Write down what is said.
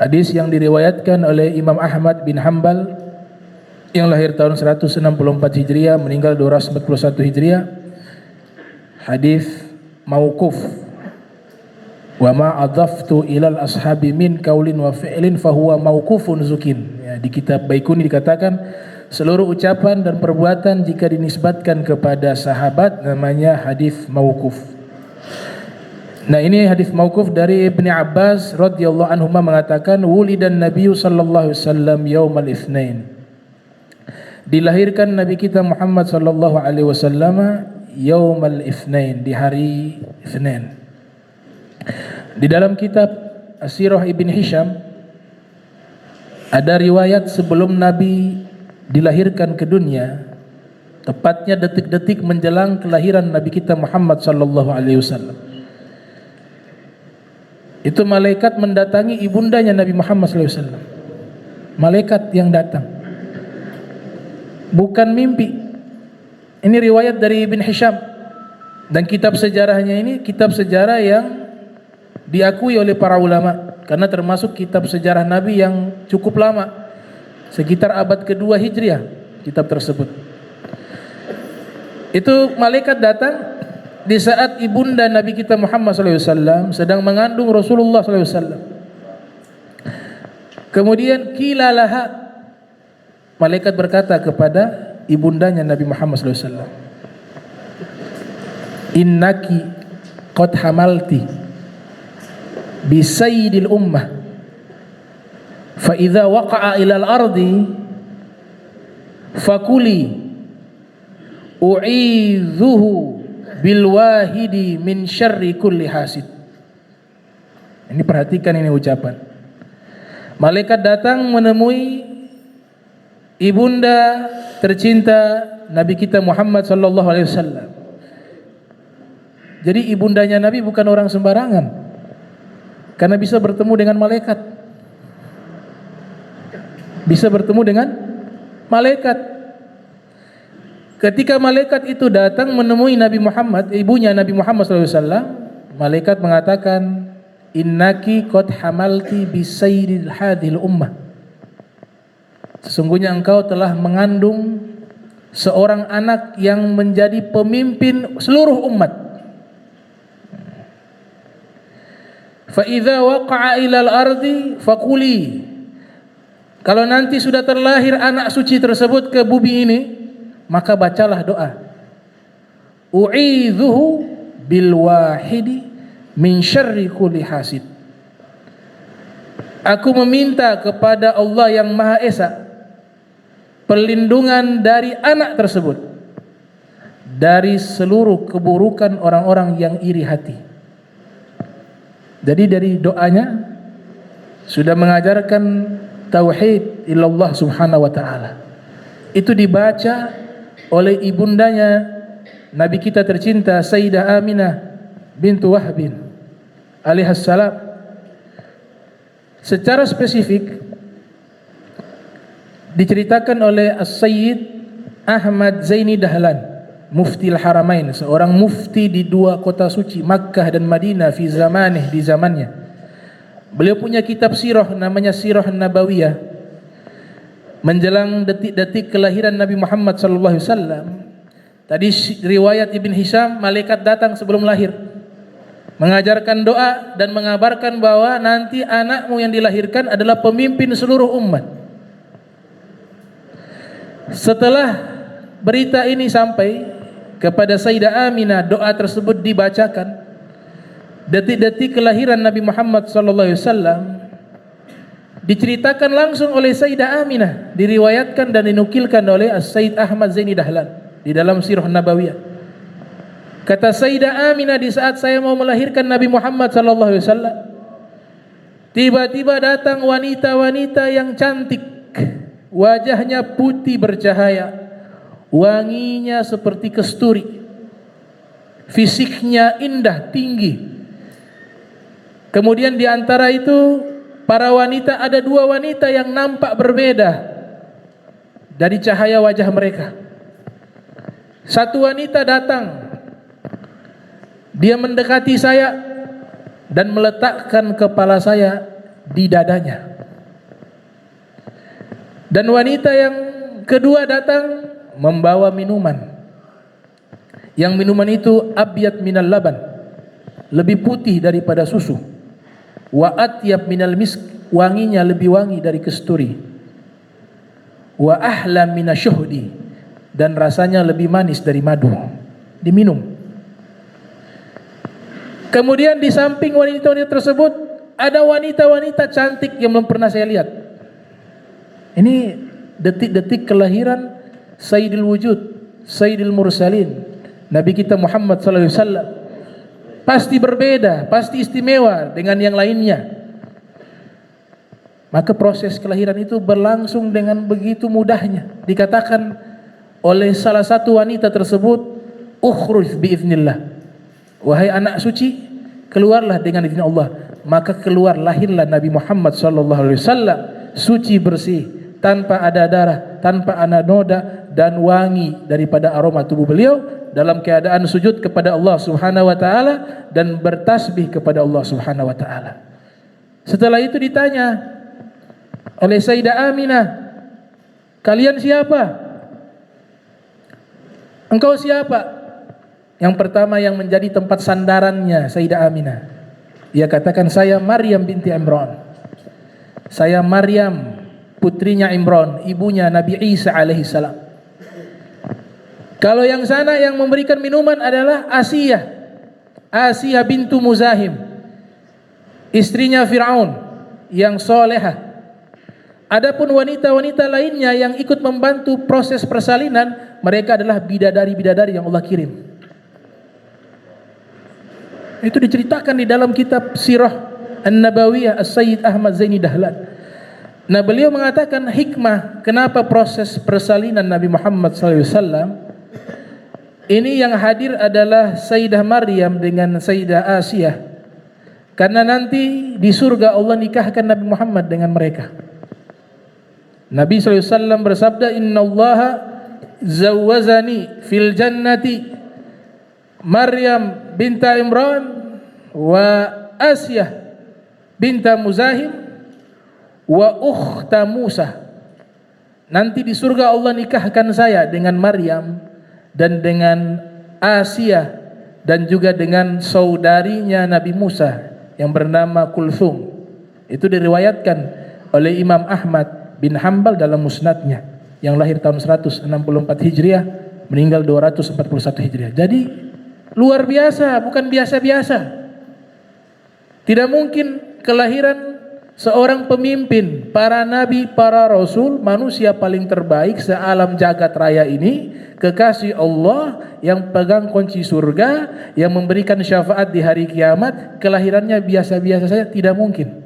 Hadis yang diriwayatkan oleh Imam Ahmad bin Hanbal yang lahir tahun 164 Hijriah, meninggal 241 Hijriah. Hadis mauquf. Wa ma adhaftu ilal ashabi min qaulin wa fi'lin fahuwa mauqufun zukin. Ya, di kitab Baikuni dikatakan seluruh ucapan dan perbuatan jika dinisbatkan kepada sahabat namanya hadis mauquf. Nah, ini hadis mauquf dari Ibnu Abbas radhiyallahu anhu mengatakan wulidan nabiyyu sallallahu alaihi wasallam yaumal itsnain. Dilahirkan Nabi kita Muhammad sallallahu alaihi wasallam yaumal itsnain, di hari Isnin. Di dalam kitab As-Sirah Ibn Hisham ada riwayat sebelum Nabi dilahirkan ke dunia, tepatnya detik-detik menjelang kelahiran Nabi kita Muhammad sallallahu alaihi wasallam. Itu malaikat mendatangi ibundanya Nabi Muhammad sallallahu alaihi wasallam. Malaikat yang datang, bukan mimpi. Ini riwayat dari Ibn Hisham, dan kitab sejarahnya ini kitab sejarah yang diakui oleh para ulama karena termasuk kitab sejarah Nabi yang cukup lama, sekitar abad kedua Hijriah kitab tersebut. Itu malaikat datang di saat ibunda Nabi kita Muhammad SAW sedang mengandung Rasulullah SAW. Kemudian kilalaha, malaikat berkata kepada ibundanya Nabi Muhammad SAW, innaki qad hamalti bi sayyidil ummah fa idza waqa'a ilal ardi fakuli u'idzuhu bil wahidi min syarri kulli hasid. Ini perhatikan ini ucapan. Malaikat datang menemui ibunda tercinta Nabi kita Muhammad sallallahu alaihi wasallam. Jadi ibundanya Nabi bukan orang sembarangan, karena bisa bertemu dengan malaikat. Bisa bertemu dengan malaikat. Ketika malaikat itu datang menemui Nabi Muhammad, ibunya Nabi Muhammad SAW, malaikat mengatakan, innaki qad hamalti bi sayyidil hadhil ummah. Sesungguhnya engkau telah mengandung seorang anak yang menjadi pemimpin seluruh umat. Fa idza waqa'a ilal ardi faquli. Kalau nanti sudah terlahir anak suci tersebut ke bumi ini, maka bacalah doa, u'idzuhu bil wahidi min syarri kulli hasid. Aku meminta kepada Allah yang Maha Esa perlindungan dari anak tersebut dari seluruh keburukan orang-orang yang iri hati. Jadi dari doanya sudah mengajarkan tauhid ilallah subhanahu wa ta'ala. Itu dibaca oleh ibundanya Nabi kita tercinta Sayyidah Aminah bintu Wahbin alaihassalam. Secara spesifik diceritakan oleh As-Sayyid Ahmad Zaini Dahlan, Mufti Al-Haramain, seorang mufti di dua kota suci Makkah dan Madinah di zamannya. Beliau punya kitab sirah namanya Sirah Nabawiyah. Menjelang detik-detik kelahiran Nabi Muhammad sallallahu alaihi wasallam, tadi riwayat Ibn Hisham, malaikat datang sebelum lahir mengajarkan doa dan mengabarkan bahwa nanti anakmu yang dilahirkan adalah pemimpin seluruh umat. Setelah berita ini sampai kepada Sayyidah Aminah, doa tersebut dibacakan. Detik-detik kelahiran Nabi Muhammad sallallahu alaihi wasallam diceritakan langsung oleh Sayyidah Aminah, diriwayatkan dan dinukilkan oleh As-Sayyid Ahmad Zaini Dahlan di dalam Sirah Nabawiyah. Kata Sayyidah Aminah, di saat saya mau melahirkan Nabi Muhammad sallallahu alaihi wasallam, tiba-tiba datang wanita-wanita yang cantik, wajahnya putih bercahaya, wanginya seperti kesturi, fisiknya indah, tinggi. Kemudian di antara itu para wanita, ada dua wanita yang nampak berbeda dari cahaya wajah mereka. Satu wanita datang, dia mendekati saya dan meletakkan kepala saya di dadanya. Dan wanita yang kedua datang membawa minuman. Yang minuman itu abyad minal laban, lebih putih daripada susu. Wa atyab minal misk, wanginya lebih wangi dari kesturi. Wa ahla minasyuhdi, dan rasanya lebih manis dari madu. Diminum. Kemudian di samping wanita-wanita tersebut ada wanita-wanita cantik yang belum pernah saya lihat. Ini detik-detik kelahiran Sayyidil Wujud, Sayyidil Mursalin, Nabi kita Muhammad sallallahu alaihi wasallam. Pasti berbeda, pasti istimewa dengan yang lainnya. Maka proses kelahiran itu berlangsung dengan begitu mudahnya. Dikatakan oleh salah satu wanita tersebut, ukhruj biiznillah. Wahai anak suci, keluarlah dengan izin Allah. Maka keluar, lahirlah Nabi Muhammad sallallahu alaihi wasallam, suci bersih, tanpa ada darah, tanpa ada noda, dan wangi daripada aroma tubuh beliau, dalam keadaan sujud kepada Allah Subhanahu wa taala dan bertasbih kepada Allah Subhanahu wa taala. Setelah itu ditanya oleh Sayyidah Aminah, kalian siapa? Engkau siapa? Yang pertama yang menjadi tempat sandarannya Sayyidah Aminah, ia katakan, saya Maryam binti Imran. Saya Maryam, putrinya Imran, ibunya Nabi Isa alaihi salam. Kalau yang sana yang memberikan minuman adalah Asiyah bintu Muzahim, istrinya Fir'aun yang solehah. Adapun wanita-wanita lainnya yang ikut membantu proses persalinan, mereka adalah bidadari-bidadari yang Allah kirim. Itu diceritakan di dalam kitab Sirah An-Nabawiyah As-Sayyid Ahmad Zaini Dahlan. Nah, beliau mengatakan hikmah kenapa proses persalinan Nabi Muhammad SAW ini yang hadir adalah Sayyidah Maryam dengan Sayyidah Asiyah, karena nanti di surga Allah nikahkan Nabi Muhammad dengan mereka. Nabi SAW bersabda, innallaha zawwazani fil jannati Maryam binta Imran wa Asiyah binta Muzahim wa ukhta Musa. Nanti di surga Allah nikahkan saya dengan Maryam dan dengan Asiyah dan juga dengan saudarinya Nabi Musa yang bernama Kulthum. Itu diriwayatkan oleh Imam Ahmad bin Hanbal dalam musnadnya, yang lahir tahun 164 Hijriah, meninggal 241 Hijriah. Jadi luar biasa, bukan biasa-biasa. Tidak mungkin kelahiran seorang pemimpin, para nabi, para rasul, manusia paling terbaik sealam jagat raya ini, kekasih Allah yang pegang kunci surga, yang memberikan syafaat di hari kiamat, kelahirannya biasa-biasa saja, tidak mungkin.